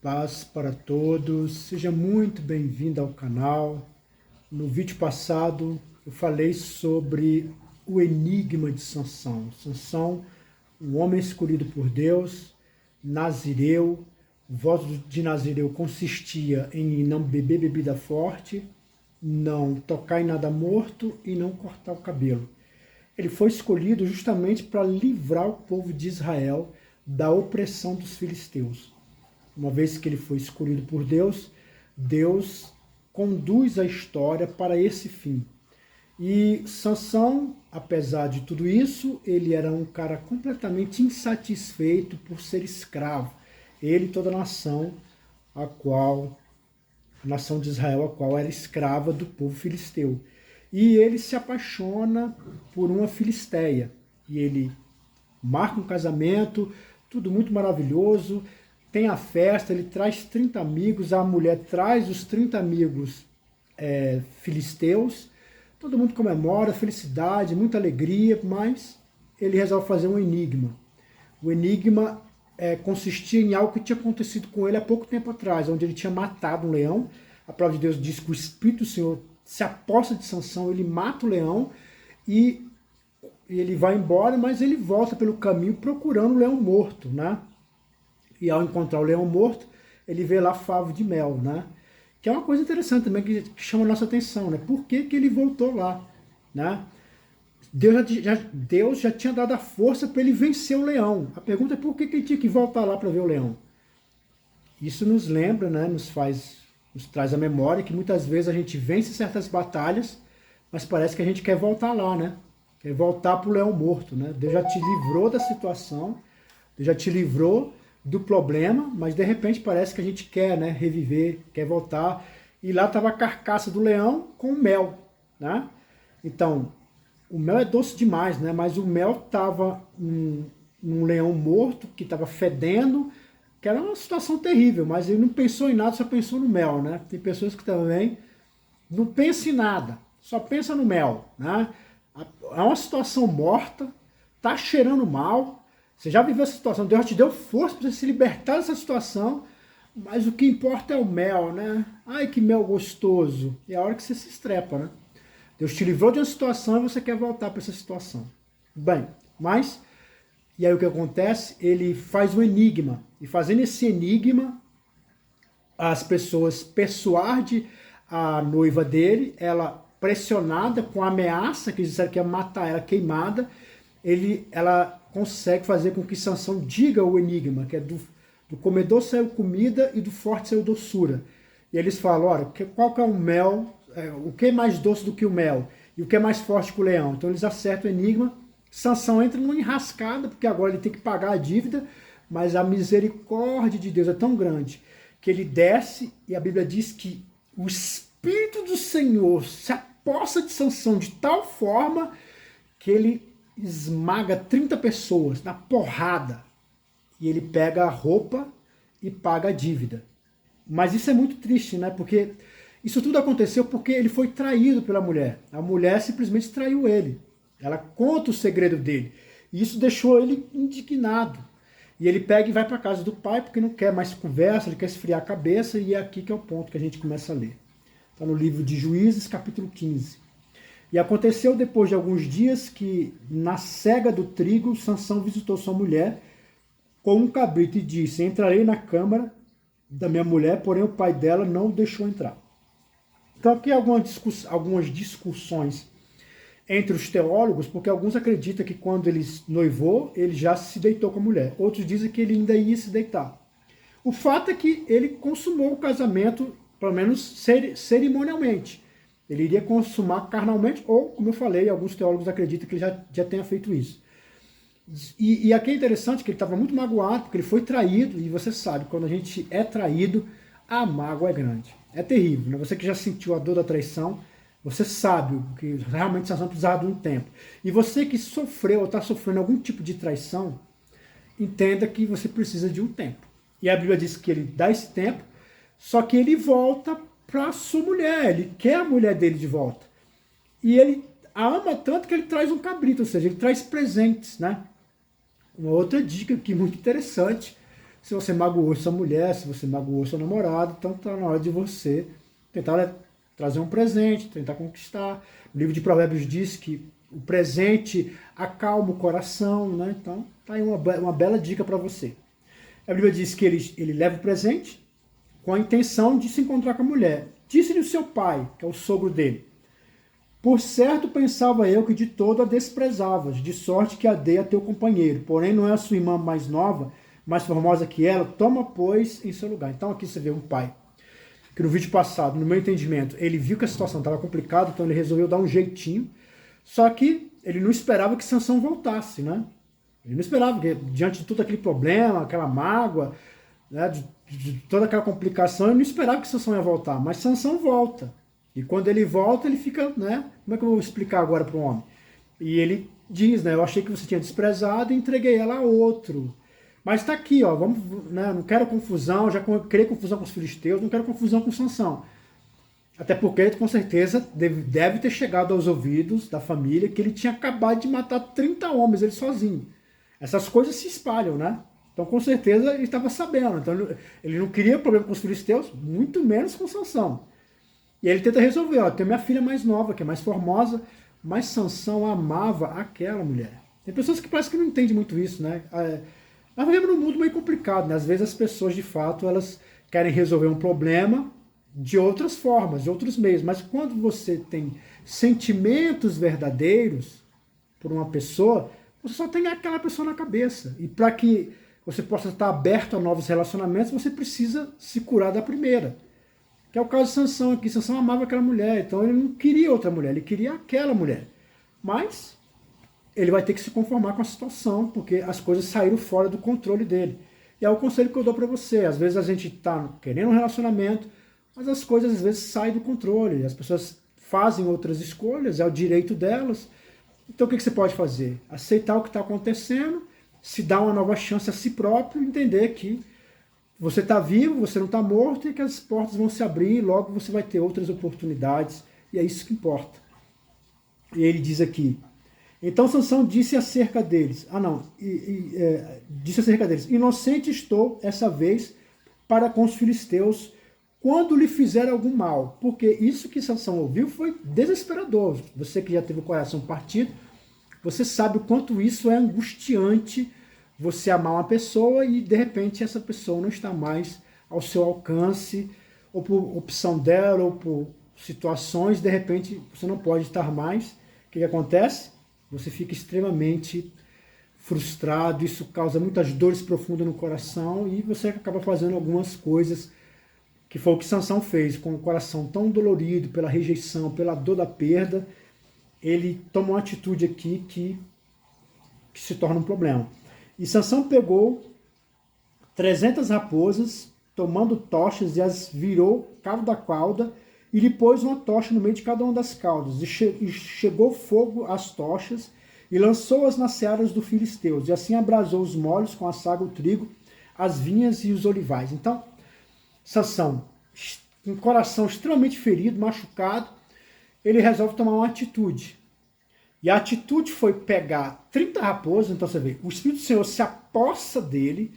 Paz para todos, seja muito bem-vindo ao canal. No vídeo passado eu falei sobre o enigma de Sansão. Sansão, um homem escolhido por Deus, nazireu. O voto de nazireu consistia em não beber bebida forte, não tocar em nada morto e não cortar o cabelo. Ele foi escolhido justamente para livrar o povo de Israel da opressão dos filisteus. Uma vez que ele foi escolhido por Deus, Deus conduz a história para esse fim. E Sansão, apesar de tudo isso, ele era um cara completamente insatisfeito por ser escravo. Ele e toda a nação, a nação de Israel, a qual era escrava do povo filisteu. E ele se apaixona por uma filisteia. E ele marca um casamento, tudo muito maravilhoso. Tem a festa, ele traz 30 amigos, a mulher traz os 30 amigos filisteus, todo mundo comemora, felicidade, muita alegria, mas ele resolve fazer um enigma. O enigma consistia em algo que tinha acontecido com ele há pouco tempo atrás, onde ele tinha matado um leão. A palavra de Deus diz que o Espírito do Senhor se aposta de Sansão, ele mata o leão e ele vai embora, mas ele volta pelo caminho procurando o leão morto, né? E ao encontrar o leão morto, ele vê lá favo de mel, né? Que é uma coisa interessante também, que chama a nossa atenção, né? Por que ele voltou lá, né? Deus já tinha dado a força para ele vencer o leão. A pergunta é por que ele tinha que voltar lá para ver o leão? Isso nos lembra, né? Nos traz a memória que muitas vezes a gente vence certas batalhas, mas parece que a gente quer voltar lá, né? Quer voltar para o leão morto, né? Deus já te livrou da situação, Deus já te livrou do problema, mas de repente parece que a gente quer, né, reviver, quer voltar. E lá estava a carcaça do leão com o mel, né? Então, o mel é doce demais, né? Mas o mel estava num leão morto que estava fedendo, que era uma situação terrível, mas ele não pensou em nada, só pensou no mel, né? Tem pessoas que também não pensam em nada, só pensam no mel, né? É uma situação morta, tá cheirando mal. Você já viveu essa situação, Deus te deu força para você se libertar dessa situação, mas o que importa é o mel, né? Ai, que mel gostoso. E é a hora que você se estrepa, né? Deus te livrou de uma situação e você quer voltar para essa situação. Bem, mas, e aí o que acontece? Ele faz um enigma, e fazendo esse enigma, as pessoas persuadem a noiva dele, ela pressionada com a ameaça, que disseram que ia matar ela queimada, ela consegue fazer com que Sansão diga o enigma, que é do comedor saiu comida e do forte saiu doçura. E eles falam, olha, qual que é o mel, o que é mais doce do que o mel? E o que é mais forte que o leão? Então eles acertam o enigma, Sansão entra numa enrascada, porque agora ele tem que pagar a dívida, mas a misericórdia de Deus é tão grande, que ele desce, e a Bíblia diz que o Espírito do Senhor se aposta de Sansão de tal forma que ele esmaga 30 pessoas na porrada. E ele pega a roupa e paga a dívida. Mas isso é muito triste, né? Porque isso tudo aconteceu porque ele foi traído pela mulher. A mulher simplesmente traiu ele. Ela conta o segredo dele. E isso deixou ele indignado. E ele pega e vai para casa do pai porque não quer mais conversa, ele quer esfriar a cabeça, e é aqui que é o ponto que a gente começa a ler. Está no livro de Juízes, capítulo 15. E aconteceu depois de alguns dias que, na cega do trigo, Sansão visitou sua mulher com um cabrito e disse, entrarei na câmara da minha mulher, porém o pai dela não o deixou entrar. Então aqui há algumas discussões entre os teólogos, porque alguns acreditam que quando ele noivou, ele já se deitou com a mulher. Outros dizem que ele ainda ia se deitar. O fato é que ele consumou o casamento, pelo menos cerimonialmente. Ele iria consumar carnalmente, ou, como eu falei, alguns teólogos acreditam que ele já tenha feito isso. E aqui é interessante que ele estava muito magoado, porque ele foi traído, e você sabe, quando a gente é traído, a mágoa é grande. É terrível, né? Você que já sentiu a dor da traição, você sabe que realmente Sansão precisava de um tempo. E você que sofreu ou está sofrendo algum tipo de traição, entenda que você precisa de um tempo. E a Bíblia diz que ele dá esse tempo, só que ele volta para sua mulher, ele quer a mulher dele de volta. E ele a ama tanto que ele traz um cabrito, ou seja, ele traz presentes, né? Uma outra dica aqui muito interessante se você magoou sua mulher, se você magoou seu namorado, então está na hora de você tentar trazer um presente, tentar conquistar. O livro de Provérbios diz que o presente acalma o coração, né? Então tá aí uma bela dica para você. A Bíblia diz que ele leva o presente com a intenção de se encontrar com a mulher. Disse-lhe o seu pai, que é o sogro dele: por certo pensava eu que de todo a desprezavas, de sorte que a dei a teu companheiro. Porém não é a sua irmã mais nova, mais formosa que ela, toma, pois, em seu lugar. Então aqui você vê um pai, que no vídeo passado, no meu entendimento, ele viu que a situação estava complicada, então ele resolveu dar um jeitinho, só que ele não esperava que Sansão voltasse, né? Ele não esperava, que diante de todo aquele problema, aquela mágoa, né, de toda aquela complicação, ele não esperava que Sansão ia voltar, mas Sansão volta. E quando ele volta, ele fica, né? Como é que eu vou explicar agora para o homem? E ele diz, né? Eu achei que você tinha desprezado e entreguei ela a outro. Mas está aqui, ó, vamos, né, não quero confusão, já criei confusão com os filisteus, não quero confusão com Sansão. Até porque, com certeza, deve ter chegado aos ouvidos da família que ele tinha acabado de matar 30 homens, ele sozinho. Essas coisas se espalham, né? Então, com certeza, ele estava sabendo. Então, ele não queria problema com os filisteus, muito menos com Sansão. E aí ele tenta resolver, ó, tem minha filha mais nova, que é mais formosa, mas Sansão amava aquela mulher. Tem pessoas que parece que não entendem muito isso, né? Nós vivemos num mundo meio complicado, né? Às vezes as pessoas, de fato, elas querem resolver um problema de outras formas, de outros meios. Mas quando você tem sentimentos verdadeiros por uma pessoa, você só tem aquela pessoa na cabeça. E para que você possa estar aberto a novos relacionamentos, você precisa se curar da primeira. Que é o caso de Sansão aqui. Sansão amava aquela mulher, então ele não queria outra mulher, ele queria aquela mulher. Mas ele vai ter que se conformar com a situação, porque as coisas saíram fora do controle dele. E é o conselho que eu dou para você. Às vezes a gente está querendo um relacionamento, mas as coisas às vezes saem do controle. As pessoas fazem outras escolhas, é o direito delas. Então o que você pode fazer? Aceitar o que está acontecendo, se dar uma nova chance a si próprio, entender que você está vivo, você não está morto e que as portas vão se abrir e logo você vai ter outras oportunidades. E é isso que importa. E ele diz aqui: então Sansão disse acerca deles, disse acerca deles: inocente estou essa vez para com os filisteus quando lhe fizer algum mal. Porque isso que Sansão ouviu foi desesperador. Você que já teve o coração partido, você sabe o quanto isso é angustiante, você amar uma pessoa e de repente essa pessoa não está mais ao seu alcance, ou por opção dela, ou por situações, de repente você não pode estar mais. O que acontece? Você fica extremamente frustrado, isso causa muitas dores profundas no coração e você acaba fazendo algumas coisas que foi o que Sansão fez, com o coração tão dolorido pela rejeição, pela dor da perda. Ele toma uma atitude aqui que se torna um problema. E Sansão pegou 300 raposas, tomando tochas, e as virou cauda a cauda, e lhe pôs uma tocha no meio de cada uma das caudas, e chegou fogo às tochas, e lançou-as nas searas dos filisteus, e assim abrasou os molhos com a saga, o trigo, as vinhas e os olivais. Então, Sansão, com o coração extremamente ferido, machucado, ele resolve tomar uma atitude. E a atitude foi pegar 30 raposas, então você vê, o Espírito do Senhor se apossa dele,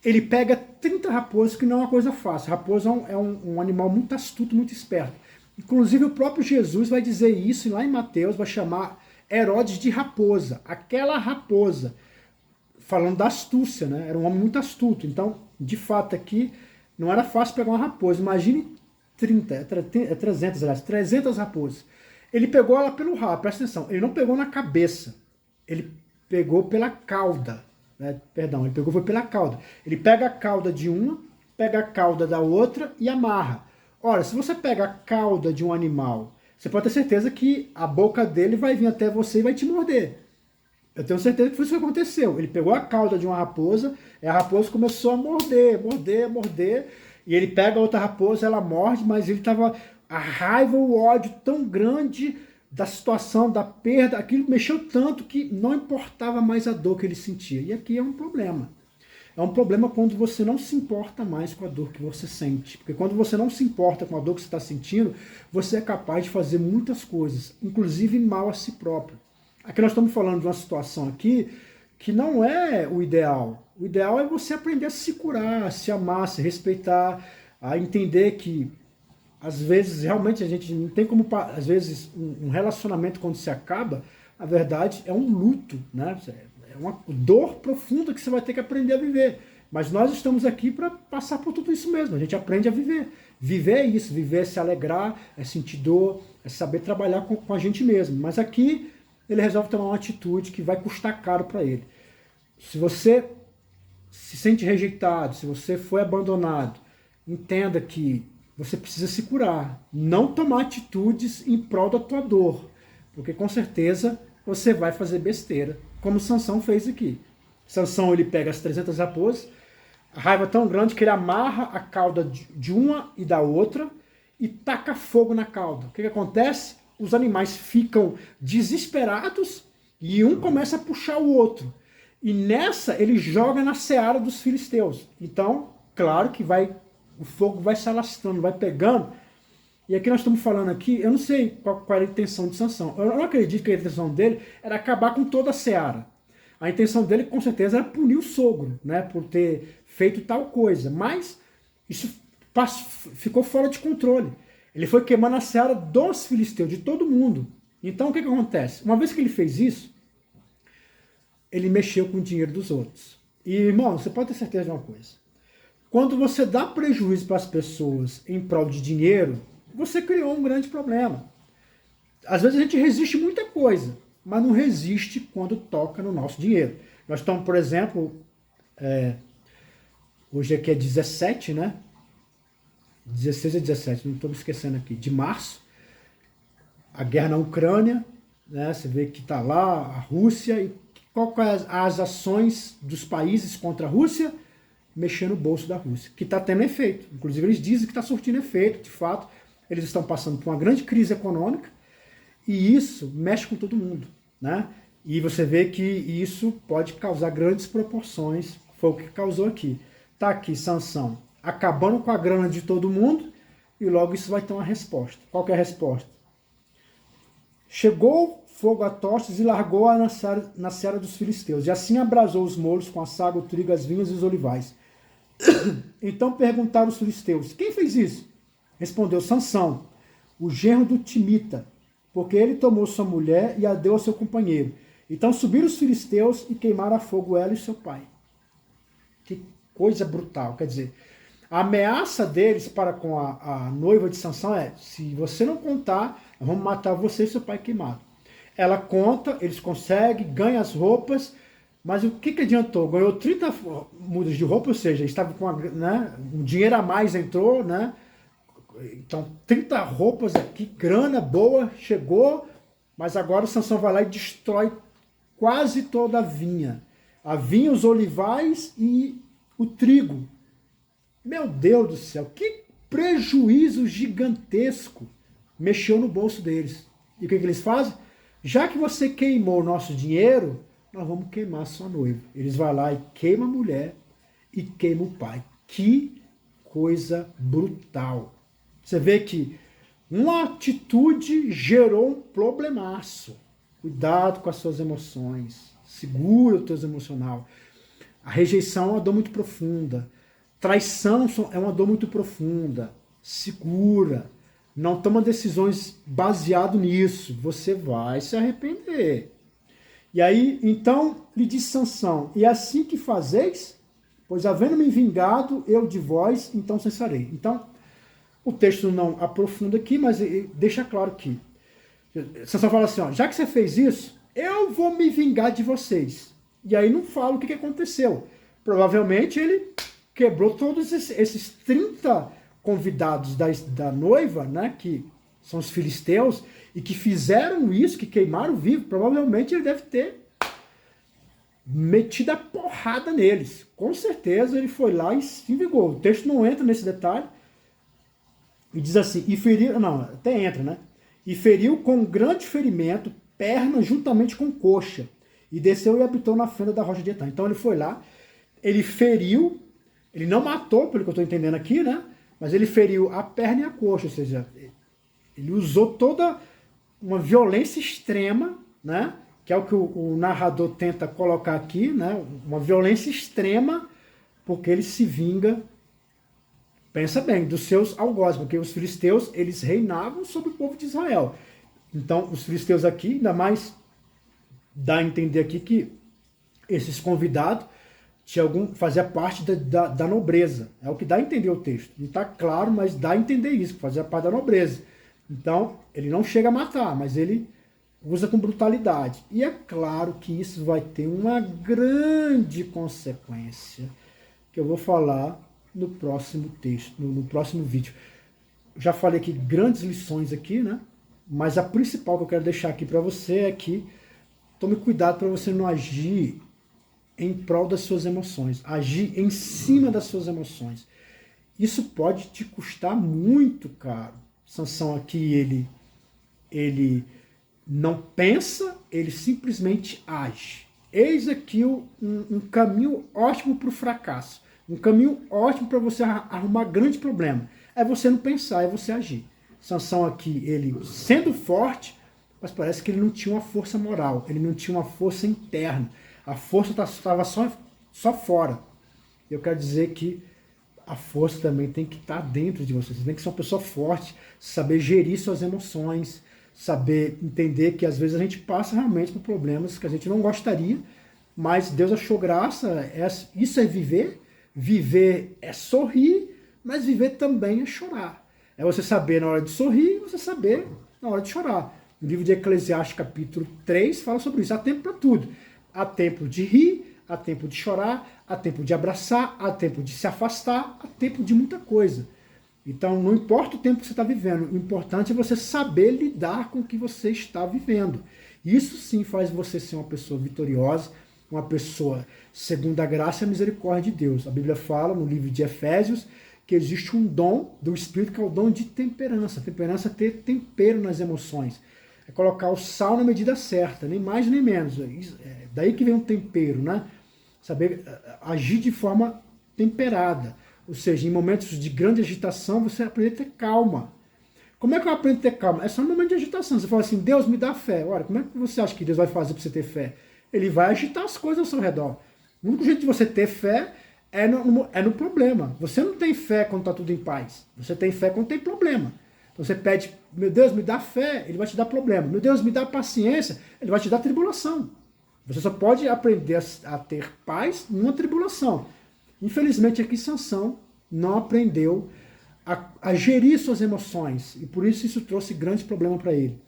ele pega 30 raposas, que não é uma coisa fácil. Raposa é um animal muito astuto, muito esperto. Inclusive o próprio Jesus vai dizer isso, e lá em Mateus vai chamar Herodes de raposa, aquela raposa, falando da astúcia, né? Era um homem muito astuto. Então, de fato, aqui não era fácil pegar uma raposa. Imagine 300 raposas. Ele pegou ela pelo rabo, presta atenção, ele não pegou na cabeça, ele pegou pela cauda, né? Perdão, ele pegou foi pela cauda. Ele pega a cauda de uma, pega a cauda da outra e amarra. Ora, se você pega a cauda de um animal, você pode ter certeza que a boca dele vai vir até você e vai te morder. Eu tenho certeza que foi isso que aconteceu. Ele pegou a cauda de uma raposa, e a raposa começou a morder, e ele pega a outra raposa, ela morde, mas ele estava... A raiva, o ódio tão grande da situação, da perda, aquilo mexeu tanto que não importava mais a dor que ele sentia. E aqui é um problema. É um problema quando você não se importa mais com a dor que você sente. Porque quando você não se importa com a dor que você está sentindo, você é capaz de fazer muitas coisas, inclusive mal a si próprio. Aqui nós estamos falando de uma situação aqui que não é o ideal. O ideal é você aprender a se curar, a se amar, a se respeitar, a entender que às vezes realmente a gente não tem como, às vezes um relacionamento quando se acaba, a verdade é um luto, né? É uma dor profunda que você vai ter que aprender a viver. Mas nós estamos aqui para passar por tudo isso mesmo. A gente aprende a viver. Viver é isso, viver é se alegrar, é sentir dor, é saber trabalhar com a gente mesmo. Mas aqui ele resolve tomar uma atitude que vai custar caro para ele. Se você se sente rejeitado, se você foi abandonado, entenda que você precisa se curar. Não tomar atitudes em prol da tua dor. Porque com certeza você vai fazer besteira, como Sansão fez aqui. Sansão, ele pega as 300 raposas, a raiva tão grande que ele amarra a cauda de uma e da outra e taca fogo na cauda. O que acontece? Os animais ficam desesperados e um começa a puxar o outro. E nessa ele joga na seara dos filisteus. Então, claro que o fogo vai se alastrando, vai pegando. E aqui nós estamos falando aqui, eu não sei qual era a intenção de Sansão. Eu não acredito que a intenção dele era acabar com toda a seara. A intenção dele, com certeza, era punir o sogro, né, por ter feito tal coisa. Mas isso ficou fora de controle. Ele foi queimando a seara dos filisteus, de todo mundo. Então, o que acontece? Uma vez que ele fez isso, ele mexeu com o dinheiro dos outros. E, irmão, você pode ter certeza de uma coisa. Quando você dá prejuízo para as pessoas em prol de dinheiro, você criou um grande problema. Às vezes a gente resiste muita coisa, mas não resiste quando toca no nosso dinheiro. Nós estamos, por exemplo, hoje aqui é 17, né? 16 a 17, não estou me esquecendo aqui, de março, a guerra na Ucrânia, né? Você vê que está lá a Rússia, e qual que é as ações dos países contra a Rússia? Mexer no bolso da Rússia, que está tendo efeito. Inclusive eles dizem que está surtindo efeito, de fato, eles estão passando por uma grande crise econômica, e isso mexe com todo mundo, né? E você vê que isso pode causar grandes proporções, foi o que causou aqui. Tá aqui Sansão acabando com a grana de todo mundo, e logo isso vai ter uma resposta. Qual que é a resposta? Chegou fogo a tostes e largou-a na seara dos filisteus, e assim abrasou os molos com a saga, o trigo, as vinhas e os olivais. Então perguntaram os filisteus, quem fez isso? Respondeu Sansão, o genro do Timita, porque ele tomou sua mulher e a deu ao seu companheiro. Então subiram os filisteus e queimaram a fogo ela e seu pai. Que coisa brutal. Quer dizer, a ameaça deles para com a noiva de Sansão é, se você não contar, nós vamos matar você e seu pai queimado. Ela conta, eles conseguem, ganham as roupas, mas o que adiantou? Ganhou 30 mudas de roupa, ou seja, estava com um dinheiro a mais entrou, né? Então, 30 roupas aqui, grana boa, chegou, mas agora o Sansão vai lá e destrói quase toda a vinha. A vinha, os olivais e o trigo. Meu Deus do céu, que prejuízo gigantesco mexeu no bolso deles. E o que eles fazem? Já que você queimou o nosso dinheiro, nós vamos queimar a sua noiva. Eles vão lá e queimam a mulher e queimam o pai. Que coisa brutal. Você vê que uma atitude gerou um problemaço. Cuidado com as suas emoções. Segura o teu emocional. A rejeição é uma dor muito profunda. Traição é uma dor muito profunda. Segura. Não toma decisões baseado nisso. Você vai se arrepender. E aí, então, lhe disse Sansão, e é assim que fazeis? Pois havendo-me vingado eu de vós, então cessarei. Então, o texto não aprofunda aqui, mas deixa claro que Sansão fala assim, ó, já que você fez isso, eu vou me vingar de vocês. E aí não fala o que aconteceu. Provavelmente ele quebrou todos esses 30 convidados da noiva, né, que são os filisteus, e que fizeram isso, que queimaram vivo. Provavelmente ele deve ter metido a porrada neles. Com certeza ele foi lá e se vingou. O texto não entra nesse detalhe. E diz assim, e feriu, não, até entra, né? E feriu com grande ferimento, perna juntamente com coxa, e desceu e habitou na fenda da rocha de Etã. Então ele foi lá, ele feriu, ele não matou, pelo que eu estou entendendo aqui, né? Mas ele feriu a perna e a coxa, ou seja, ele usou toda uma violência extrema, né? que é o que o narrador tenta colocar aqui, né? Uma violência extrema, porque ele se vinga, pensa bem, dos seus algozes, porque os filisteus, eles reinavam sobre o povo de Israel. Então, os filisteus aqui, ainda mais dá a entender aqui que esses convidados fazia parte da nobreza. É o que dá a entender o texto. Não está claro, mas dá a entender isso, que fazia parte da nobreza. Então, ele não chega a matar, mas ele usa com brutalidade. E é claro que isso vai ter uma grande consequência, que eu vou falar no próximo texto, no próximo vídeo. Já falei aqui grandes lições aqui, né? Mas a principal que eu quero deixar aqui para você é que tome cuidado para você não agir em prol das suas emoções, agir em cima das suas emoções. Isso pode te custar muito caro. Sansão aqui, ele não pensa, ele simplesmente age. Eis aqui um caminho ótimo para o fracasso. Um caminho ótimo para você arrumar grande problema. É você não pensar, é você agir. Sansão aqui, ele sendo forte, mas parece que ele não tinha uma força moral, ele não tinha uma força interna. A força estava só fora. Eu quero dizer que a força também tem que estar dentro de você. Você tem que ser uma pessoa forte, saber gerir suas emoções, saber entender que às vezes a gente passa realmente por problemas que a gente não gostaria, mas Deus achou graça. Isso é viver. Viver é sorrir, mas viver também é chorar. É você saber na hora de sorrir e você saber na hora de chorar. O livro de Eclesiastes, capítulo 3, fala sobre isso. Há tempo para tudo. Há tempo de rir, há tempo de chorar, há tempo de abraçar, há tempo de se afastar, há tempo de muita coisa. Então, não importa o tempo que você está vivendo, o importante é você saber lidar com o que você está vivendo. Isso sim faz você ser uma pessoa vitoriosa, uma pessoa segundo a graça e a misericórdia de Deus. A Bíblia fala no livro de Efésios que existe um dom do Espírito que é o dom de temperança. Temperança é ter tempero nas emoções. É colocar o sal na medida certa, nem mais nem menos. É daí que vem um tempero, né? Saber agir de forma temperada. Ou seja, em momentos de grande agitação, você aprender a ter calma. Como é que eu aprendo a ter calma? É só no momento de agitação. Você fala assim, Deus me dá fé. Olha, como é que você acha que Deus vai fazer para você ter fé? Ele vai agitar as coisas ao seu redor. O único jeito de você ter fé é no problema. Você não tem fé quando está tudo em paz. Você tem fé quando tem problema. Então você pede, meu Deus, me dá fé, ele vai te dar problema. Meu Deus, me dá paciência, ele vai te dar tribulação. Você só pode aprender a ter paz numa tribulação. Infelizmente aqui Sansão não aprendeu a gerir suas emoções. E por isso trouxe grande problema para ele.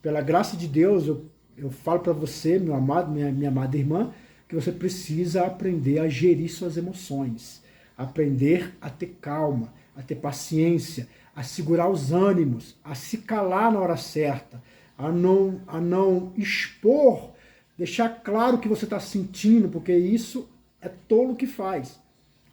Pela graça de Deus, eu falo para você, meu amado, minha amada irmã, que você precisa aprender a gerir suas emoções. Aprender a ter calma, a ter paciência, a segurar os ânimos, a se calar na hora certa, a não expor, deixar claro o que você está sentindo, porque isso é tolo que faz.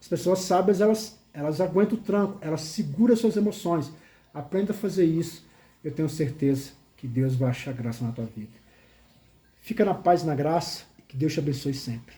As pessoas sábias, elas aguentam o tranco, elas seguram suas emoções. Aprenda a fazer isso. Eu tenho certeza que Deus vai achar graça na tua vida. Fica na paz e na graça, e que Deus te abençoe sempre.